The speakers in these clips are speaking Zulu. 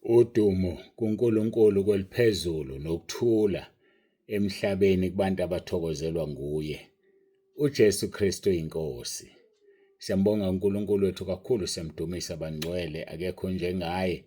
Udumo kuNkulunkulu kweliphezulu nokuthula emhlabeni kubantu abathokozelwa nguye. UJesu Kristu inkosi. Siyambonga uNkulunkulu wethu kakhulu, siyamdumisa bangcwele, akekho njengaye,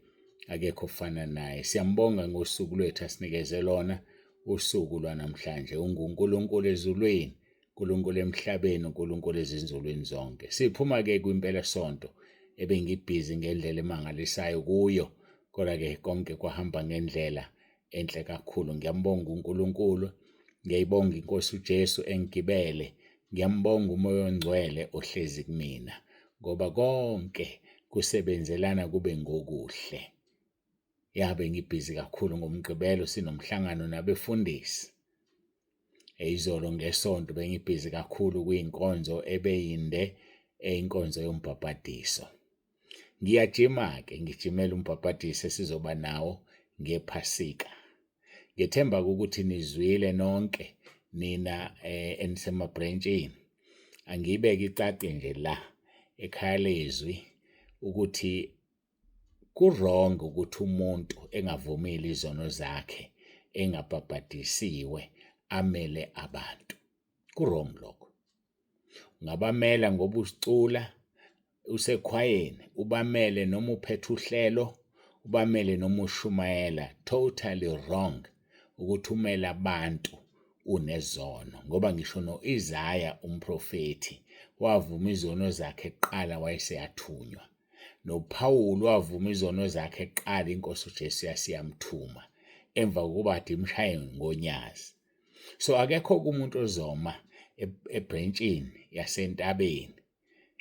akekho ofana naye. Siyambonga ngosuku lwethu asinikeze lona, usuku lwanamhlanje. UnguNkulunkulu ezulwini, uNkulunkulu emhlabeni, uNkulunkulu ezinzulwini zonke. Siphuma-ke kwimpela sonto ebengibhizi ngendlela emangalisayo kuyo, kodwa-ke konke kwahamba ngendlela enhle kakhulu. Ngiyambonga uNkulunkulu, ngiyayibonga inkosi uJesu engigibele, ngiyambonga umoya ongcwele ohlezi kumina, ngoba konke kusebenzelana kube ngokuhle. Yabe ngibhizi kakhulu ngoMgqibelo, sinomhlangano nabefundisi. Izolo ngesonto bengibhizi kakhulu kwinkonzo ebeyinde, inkonzo yombhabhadiso. Ngiyajima-ke, ngijimela umbhabhadiso esizoba nawo ngephasika. Ngethemba ukuthi nizwile nonke nina enisemabhrentshini. Angiyibeke icace nje la ekhaya lezwi ukuthi ku-wrong ukuthi umuntu engavumile izono zakhe, engabhabhadisiwe, amele abantu. Ku-wrong lokho. Ungabamela ngoba usicula usekhwayeni, ubamele noma uphethe uhlelo, ubamele noma ushumayela. Totally wrong ukuthi umele abantu unezono, ngoba ngisho no-Isaya umprofethi wavuma izono zakhe kuqala wayeseyathunywa. NoPawulu wavuma izono zakhe kuqala inkosi uJesu yasiyamthuma emva kokuba ade imshaye ngonyazi. So akekho umuntu ozoma ebrentshini yasentabeni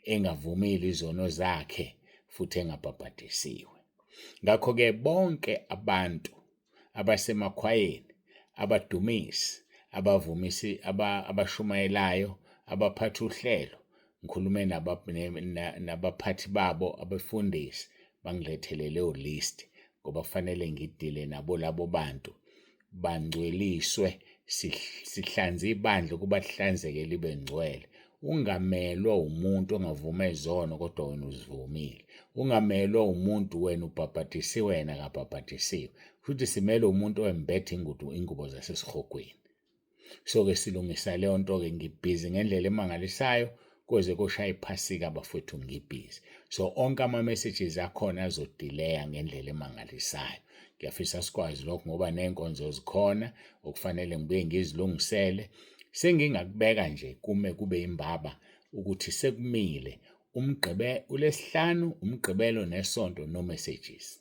engavumile izono zakhe futhi engabhabhadisiwe. Ngakho-ke bonke abantu abasemakhwayeni, abadumisi, abavumisi, abashumayelayo, abaphatha uhlelo, ngikhulume nabaphathi babo, abefundisi, bangilethele leyo list ngoba kufanele ngidile nabo labo bantu, bangcweliswe, sihlanze ibandla ukuba lihlanzeke libe ngcwele. Ungamelwa umuntu ongavuma izono kodwa wena uzivumile. Ungamelwa umuntu wena ubhabhadisiwe wena akabhabhadisiwe. Futhi simele umuntu owembethe ingubo zasesihogweni. So-ke silungisa leyo nto-ke, ngibhizi ngendlela emangalisayo kuze kushaya iphasika bafowethu, ngibhizi. So onke ama-messages akhona azodileya ngendlela emangalisayo. Ngiyafisa sikwazi lokho ngoba ney'nkonzo zikhona okufanele ngibuye ngizilungisele. Sengingakubeka nje kube imbaba ukuthi sekumile uLesihlanu, uMgqibelo nesonto, no messages.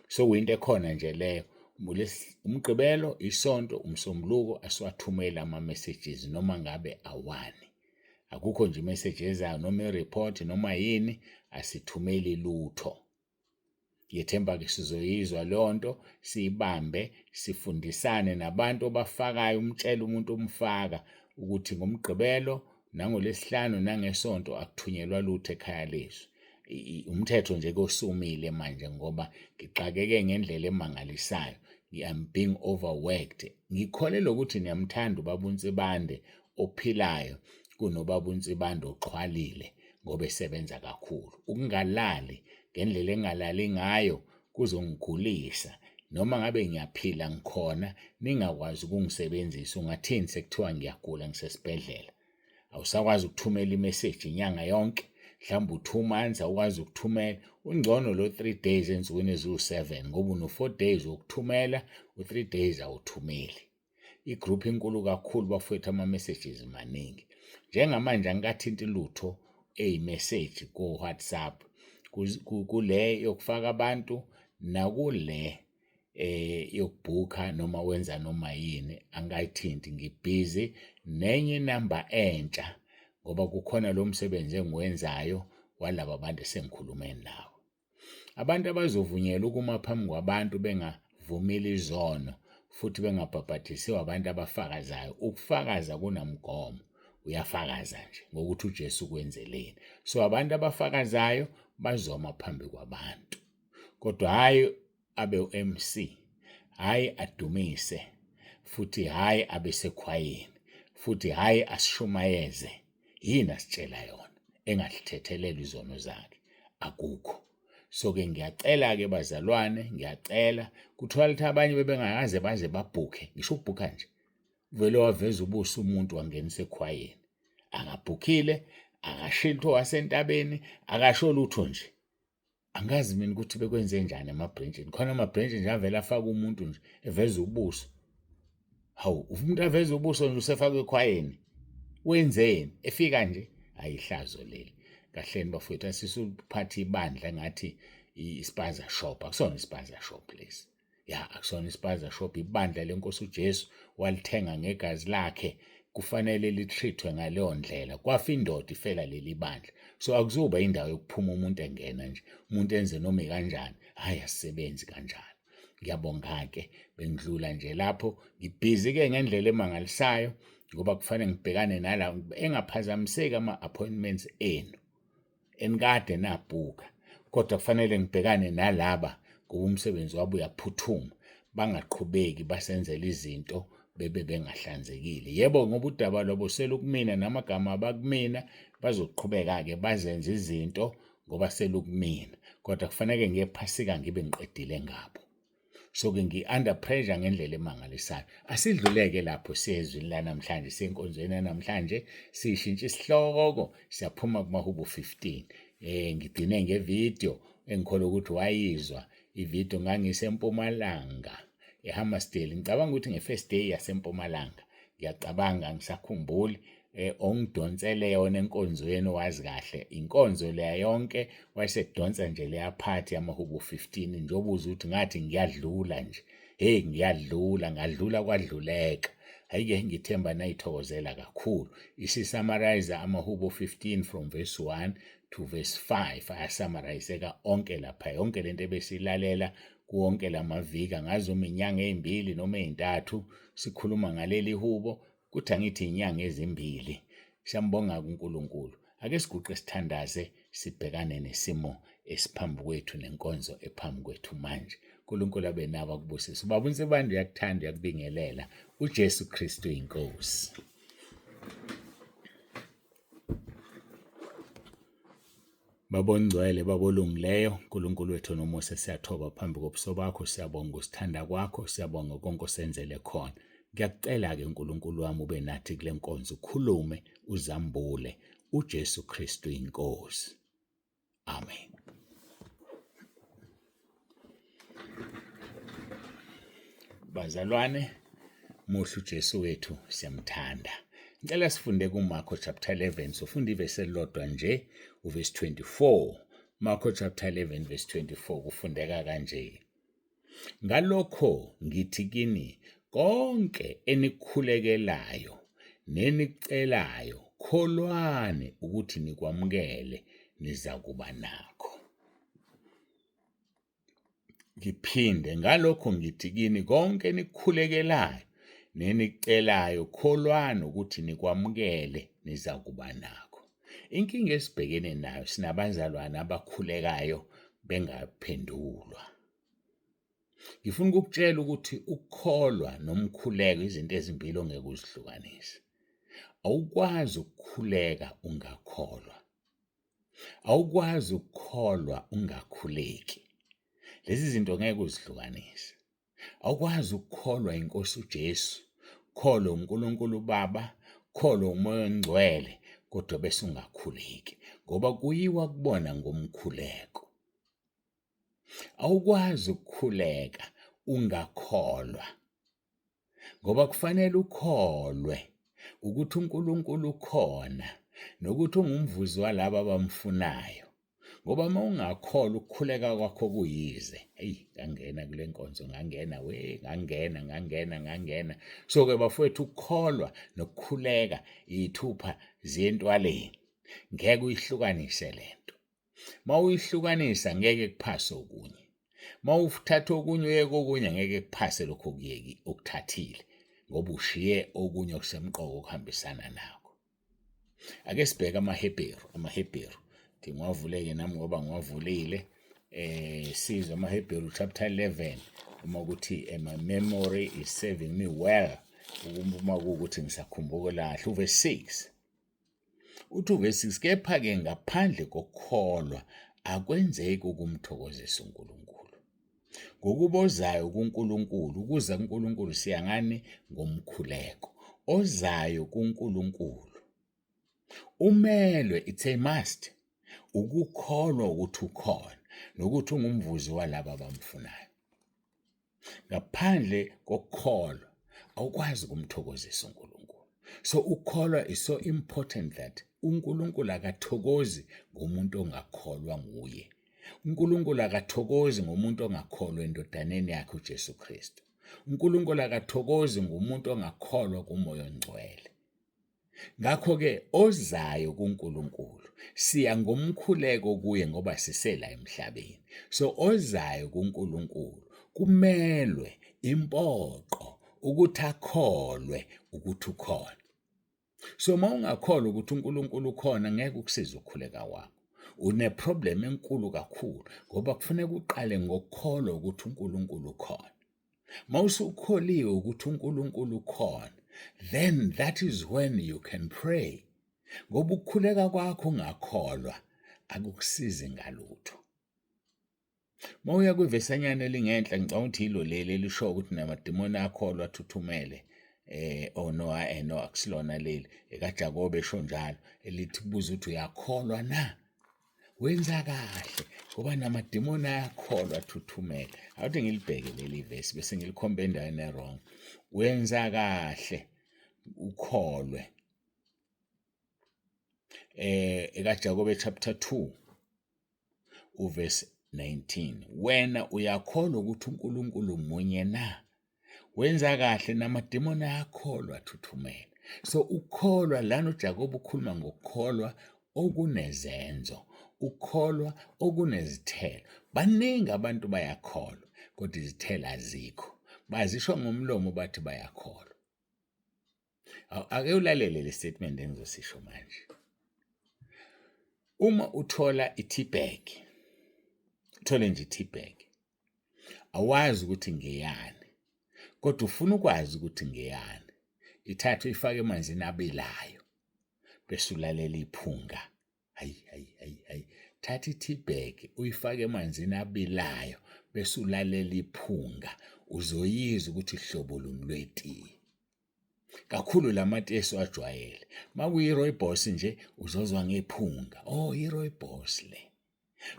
So kuyinto ekhona nje leyo. uMgqibelo, isonto, uMsombuluko asiwathumele ama-messages noma ngabe awani. Akukho nje imessage ezayo noma i-report noma yini, asithumeli lutho. Ngiyethemba-ke sizoyizwa leyo nto, siyibambe, sifundisane nabantu abafakayo, umtshele umuntu umfaka ukuthi ngoMgqibelo nangoLesihlanu nangesonto akuthunyelwa lutho ekhaya lethu. Umthetho nje kosumile manje ngoba ngixakeke ngendlela emangalisayo. I'm being overworked. Ngikholelwa ukuthi niyamthanda uBaba uNsibande ophilayo kunoBaba uNsibande oxhwalile ngoba esebenza kakhulu. Ukungalali ngendlela engalali ngayo kuzongigulisa. Noma ngabe ngiyaphila ngikhona, ningakwazi ukungisebenzisa. Ungathini sekuthiwa ngiyagula ngisesibhedlela? Awusakwazi ukuthumela imessage inyanga yonke, mhlawumbe u-2 months awukwazi ukuthumela. Ungcono lo 3 days ensukwini eziwu7 ngoba uno-4 days wokuthumela, u-3 days awuthumeli. Igroup inkulu kakhulu bafowethu, ama-messages maningi. Njengamanje angikathinti lutho eyimessage ku-WhatsApp, kule yokufaka abantu nakule yokubhukha noma wenza noma yini, angayithinti. Ngibhizi nenye inamba entsha ngoba kukhona lo msebenzi engiwenzayo walaba bantu esengikhulume nawo. Abantu abazovunyelwa ukuma phambi kwabantu bengavumile izono futhi bengabhabhadisiwe abantu abafakazayo. Ukufakaza kunamgomo, uyafakaza nje ngokuthi uJesu kwenzeleni. So abantu abafakazayo bazoma phambi kwabantu, kodwa hayi abe u-MC, hayi adumise, futhi hayi abe sekhwayeni, futhi hayi asishumayeze. Yini asitshela yona engahlithetheleli izono zakhe? Akukho. So-ke ngiyacela-ke bazalwane, ngiyacela kuthiwa lithi abanye bebengayaze baze babhukhe, ngisho ukubhukha nje vele waveza ubuso umuntu wangenisa ekhwayeni, angabhukhile, akashiye lutho wasentabeni, akasho lutho nje. Angazi mina ukuthi bekwenze njani emabhrentshini, khona amabhrentshi nje avele afake umuntu nje eveza ubuso. Hawu, umuntu aveza ubuso nje usefakwe ekhwayeni, wenzeni? Efika nje, ayihlazo leli. Kahleni bafowethu, asisuphatha ibandla ngathi ispaza shop, akusona ispaza shop lesi. Ya, akusona ispaza shop, ibandla lenkosi uJesu walithenga ngegazi lakhe, kufanele litreatwe ngaleyo ndlela. Kwafa indoda ifela leli bandla. So akuzuba indawo yokuphuma umuntu engena nje, umuntu enze noma kanjani, hayi asisebenzi kanjalo. Ngiyabonga-ke, bengidlula nje lapho, ngibhizi-ke ngendlela emangalisayo ngoba kufanele ngibhekane nala, engaphazamiseki ama-appointments enu enikade nabhuka, kodwa kufanele ngibhekane nalaba ngoba umsebenzi wabo uyaphuthuma, bangaqhubeki basenzela izinto bengahlanzekile. Yebo, ngoba udaba lwabo selukumina namagama abakumina, bazoqhubeka-ke bazenze izinto ngoba selukumina, kodwa kufanele ngephasika ngibe ngiqedile ngabo. So-ke ngi-under pressure ngendlela emangalisayo. Asidluleke lapho siyezwini lanamhlanje, senkonzweni yanamhlanje, sishintsha isihloko, siyaphuma kumahubo 15. Ngigcine ngevidiyo engikholwa ukuthi wayizwa. Ividiyo ngangiseMpumalanga, eHammersdale. Ngicabanga ukuthi nge-first day yaseMpumalanga. Ngiyacabanga, angisakhumbuli. Ongidonsele yona enkonzweni owazi kahle. Inkonzo leya yonke wayesedonsa nje leya phathi yamahubo 15. Njengoba uza ukuthi ngathi ngiyadlula nje. Hey, ngiyadlula, ngadlula kwadluleka. Hhayi-ke ngithemba nayithokozela kakhulu. Isi-summarize amahubo 15 from verse 1 to verse 5. Ayasummarizeka onke lapha. Yonke lento ebesilalela kuwonke lamaviki, angazoma inyanga ezimbili noma ezintathu sikhuluma ngaleli hubo, kuthi angithi inyanga ezimbili. Siyambonga uNkulunkulu. Ake siguqe sithandaze, sibhekane nesimo esiphambi kwethu nenkonzo ephambi kwethu manje. uNkulunkulu abe nabo akubusise. Ubaba uNsibanda uyakuthanda, uyakubingelela. uJesu Kristu inkosi. Babongcwele, babolungileyo, uNkulunkulu wethu nomusa, siyathoba phambi kobuso bakho, siyabonga usithanda kwakho, siyabonga konke osenzele khona. Ngiyakucela-ke uNkulunkulu wami ube nathi kule nkonzo, ukhulume, uzambule. uJesu Kristu inkosi. Amen. Bazalwane, muhle uJesu wethu, siyamthanda. Ngicela sifunde kuMarko chapter 11, sofunda ivesi elilodwa nje, uverse 24. Marko chapter 11 verse 24 kufundeka kanje. Ngalokho ngithi kini, konke enikhulekelayo nenicelayo, kholwane ukuthi nikwamukele, niza kuba nakho. Ngiphinde, ngalokho ngithi kini, konke enikhulekelayo nenicelayo, kholwane ukuthi nikwamukele, niza kuba nakho. Inkinga esibhekene nayo, sinabazalwane abakhulekayo bengaphendulwa. Ngifuna ukukutshela ukuthi ukukholwa nomkhuleko izinto ezimbili ongeke uzihlukanise. Awukwazi ukukhuleka ungakholwa. Awukwazi ukukholwa ungakhuleki. Lezi zinto ngeke uzihlukanise. Awukwazi ukukholwa inkosi uJesu, kholwa uNkulunkulu Baba, kholwa uMoya oNgcwele, kodwa bese ungakhuleki, ngoba kuyiwa kubona ngomkhuleko. Awukwazi ukukhuleka ungakholwa, ngoba kufanele ukholwe ukuthi uNkulunkulu ukhona nokuthi ungumvuzi walabo abamfunayo. Ngoba uma ungakholwa, ukukhuleka kwakho kuyize. Hey, ngangena kule nkonzo, ngangena. So-ke bafowethu, ukukholwa nokukhuleka iy'thupha ziyentwaleni. Ngeke uyihlukanise lento. Uma uyihlukanisa ngeke kuphase okunye. Uma uthatha okunye uyeke okunye ngeke kuphase lokho okuthathile, ngoba ushiye okunye okusemqoka okuhambisana nakho. Ake sibheke amaHebheru. Ngiwavuleke nami ngoba ngiwavulile. Sizwe amaHebheru chapter 11, uma ukuthi my memory is serving me well, uma kuwukuthi ngisakhumbula kahle. Uverse 6. Uthi uverse 6, kepha-ke ngaphandle kokukholwa akwenzeki ukumthokozisa uNkulunkulu. Ngokuba ozayo kuNkulunkulu, ukuza kuNkulunkulu siyangani ngomkhuleko. Ozayo kuNkulunkulu umelwe, it's a must, ukukholwa ukuthi ukhona nokuthi ungumvuzi walabo abamfunayo. Ngaphandle kokukholwa awukwazi ukumthokozisa uNkulunkulu. So ukukholwa is so important that uNkulunkulu akathokozi ngomuntu ongakholwa nguye. uNkulunkulu akathokozi ngomuntu ongakholwa endodaneni yakhe uJesu Kristu. uNkulunkulu akathokozi ngomuntu ongakholwa kuMoya oNgcwele. Ngakho-ke ozayo kuNkulunkulu siya ngomkhuleko kuye ngoba sisela emhlabeni. So ozayo kuNkulunkulu kumelwe impoqo ukuthi akholwe ukuthi ukhona. So mawungakholwa ukuthi uNkulunkulu ukhona ngeke ukusize ukukhuleka kwakho. Uneproblem enkulu kakhulu ngoba kufanele uqale ngokukholwa ukuthi uNkulunkulu ukhona. Mawusukholiwe ukuthi uNkulunkulu ukhona, then that is when you can pray. Ngoba ukukhuleka kwakho ungakholwa akukusizi ngalutho. Mawuya kwivesanyana elingenhla ngicabanga ukuthi yilo leli elisho ukuthi namadimoni akholwa athuthumele no akusilona leli ekaJakobe esho njalo elithi kubuza ukuthi uyakholwa na? Wenza kahle ngoba namadimoni ayakholwa athuthumele. Awuthi ngilibheke leli verse bese ngilikhomba endaweni wrong. Wenza kahle ukholwe. EkaJakobe chapter 2 uverse 19. Wena uyakholwa ukuthi uNkulunkulu munye na? Wenza kahle namadimoni ayakholwa athuthumele. So ukholwa lana uJakobe ukhuluma ngokukholwa okunezenzo, ukholwa okunezithelo. Baningi abantu bayakholwa kodwa izithelo azikho. Bazisho ngomlomo bathi bayakholwa. Ake ulalele le statement engizosisho manje. Uma uthola i-tea-bag, uthole nje i-tea-bag, awazi ukuthi ngeyani, kodwa ufuna ukwazi ukuthi ngeyani. Ithatha uyifake emanzini abilayo bese ulalela iphunga. Hayi. Thatha i-tea-bag uyifake emanzini abilayo bese ulalela iphunga. Uzoyizwa ukuthi ihlobo luni lwetiye. Kakhulu lamati esiwajwayele. Makuyi-rooibos nje uzozwa ngephunga. Oh, i-rooibos le.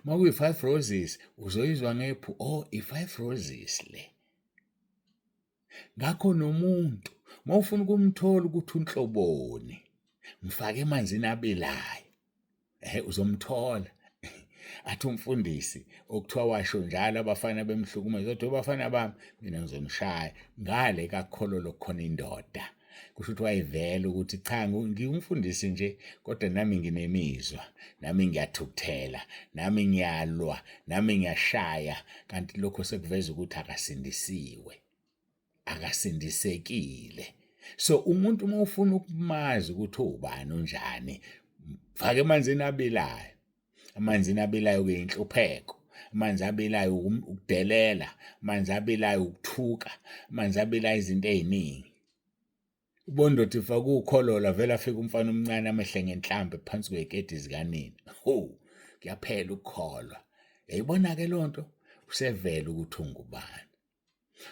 Makuyi-5 roses uzoyizwa i-5 roses le. Ngakho nomuntu mawufuna ukumthola ukuthi unhloboni, mfake emanzini abilayo. Uzomthola. Athi umfundisi okuthiwa washo njalo abafana bemhlukumeza kodwa abafana bami mina ngizonishaya ngale kakholo lokukhona indoda. Kusho ukuthi wayivela ukuthi cha ngiyumfundisi nje kodwa nami nginemizwa, nami ngiyathukuthela, nami ngiyalwa, nami ngiyashaya, kanti lokho sekuveza ukuthi akasindisiwe, akasindisekile. So umuntu uma ufuna ukumazi ukuthi ubani unjani, fake emanzini abilayo. Amanzini abilayo kuyinhlupheko, amanzi abilayo ukudelela, amanzi abilayo ukuthuka, amanzi abilayo izinto eziningi. Ubondoda ifaka ukholola vele afika umfana omncane amehle ngenhlambe phansi kweziketi zikanini. Kuyaphela ukukholwa. Yayibona ke lonto usevela ukuthi ungubani.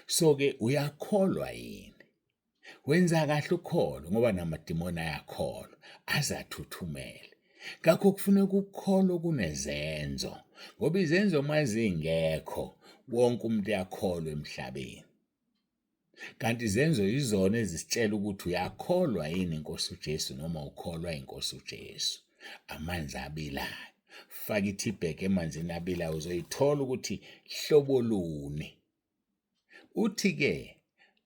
So ke uyakholwa yini? Wenza kahle ukholwa ngoba namadimoni ayakholwa azathuthumele. Ngakho kufuneka ukukholwa kunezenzo ngoba izenzo mazingekho wonke umuntu uyakholwa emhlabeni. Kanti izenzo yizona ezisitshela ukuthi uyakholwa yini inkosi uJesu noma ukholwa inkosi uJesu. Amanzi abilayo. Faka i-tea-bag emanzini abilayo uzoyithola ukuthi hlobo luni. Uthi-ke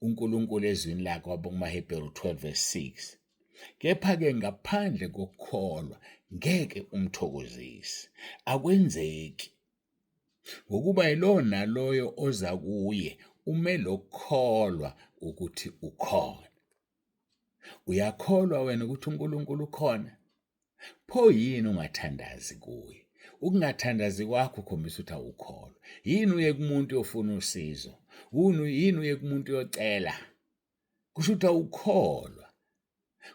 uNkulunkulu ezwini lakhe wabokumaHebheru 12 verse 6. Kepha-ke ngaphandle kokukholwa ngeke umthokozise. Akwenzeki. Ngokuba yilo naloyo oza kuye umele ukukholwa ukuthi ukhona. Uyakholwa wena ukuthi uNkulunkulu ukhona? Pho yini ungathandazi kuye? Ukungathandazi kwakho ukhombisa ukuthi awukholwa. Yini uye kumuntu ofuna usizo? Yini uye kumuntu uyocela? Kusho ukuthi awukholwa.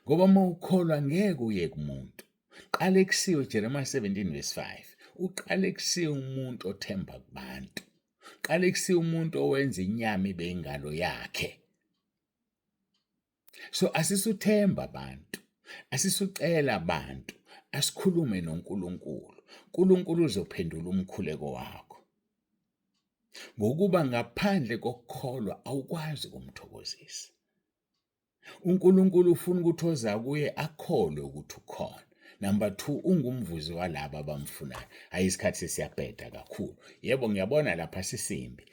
Ngoba uma ukholwa ngeke uye kumuntu. Qala kusiwe Jeremiah 17 verse 5. uqale kusiya umuntu othemba kubantu. Qale kusiya umuntu owenza inyama ibe ingalo yakhe. So asisuthemba abantu, asisucela abantu, asikhulume noNkulunkulu. uNkulunkulu uzophendula umkhuleko wakho. Ngokuba ngaphandle kokukholwa awukwazi ukumthokozisa. uNkulunkulu ufuna ukuthi oza kuye akholwe ukuthi ukhona. Number 2, ungumvuzi walabo abamfunayo. Hayi isikhathi sesiyabheda kakhulu. Yebo ngiyabona lapha sisimbi.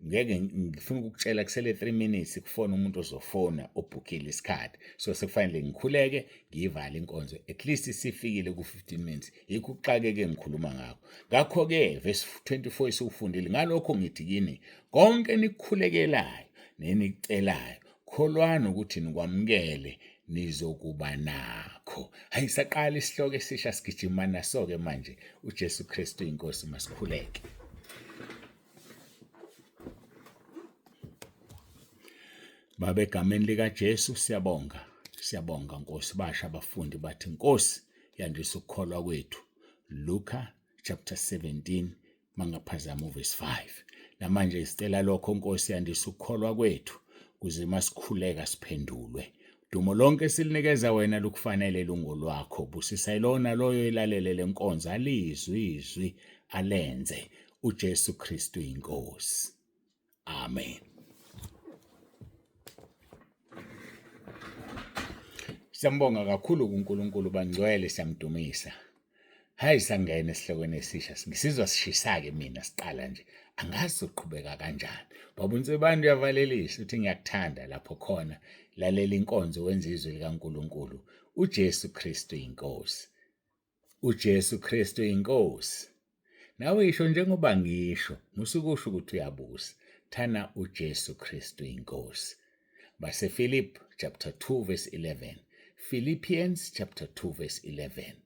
Ngeke ngifuna ukukutshela kusele 3 minutes kufona umuntu ozofona obhukile isikhathi. So sekufanele ngikhuleke ngiyivale inkonzo. At least sifikile ku15 minutes. Yikho uxakeke ngikhuluma ngakho. Ngakho ke verse 24 esufundile ngalokho ngithi kini konke nikukhulekelayo nenicelayo kholwana ukuthi nikwamukele nizokuba nakho. Hayi saqala isihloko esisha sigijima naso-ke manje uJesu Kristu inkosi masikhuleke. Baba egameni likaJesu siyabonga. Siyabonga Nkosi. Basha abafundi bathi Nkosi yandisa ukukholwa kwethu. Luka chapter 17 mangaphazama uverse 5. Namanje isicela lokho Nkosi yandisa ukukholwa kwethu kuze masikhuleka siphendulwe. Dumo lonke silinikeza wena lukufanele lungo lwakho. Busisa ilona loyo ilalele lenkonzo izwi alenze. uJesu Kristu inkosi. Amen. Siyambonga kakhulu kuNkulunkulu bangcwele siyamdumisa. Hayi sangena esihlokweni esisha. Ngisizwa sishisa-ke mina siqala nje. Angazi uqhubeka kanjani. Baba uNsibani uyavalelisa uthi ngiyakuthanda lapho khona lalela inkonzo wenza izwi likaNkulunkulu. uJesu Kristu inkosi. uJesu Kristu inkosi. Nawe isho njengoba ngisho, musukusho ukuthi uyabusa. Thana uJesu Kristu inkosi. Base Philip chapter 2 verse 11. Philippians chapter 2 verse 11.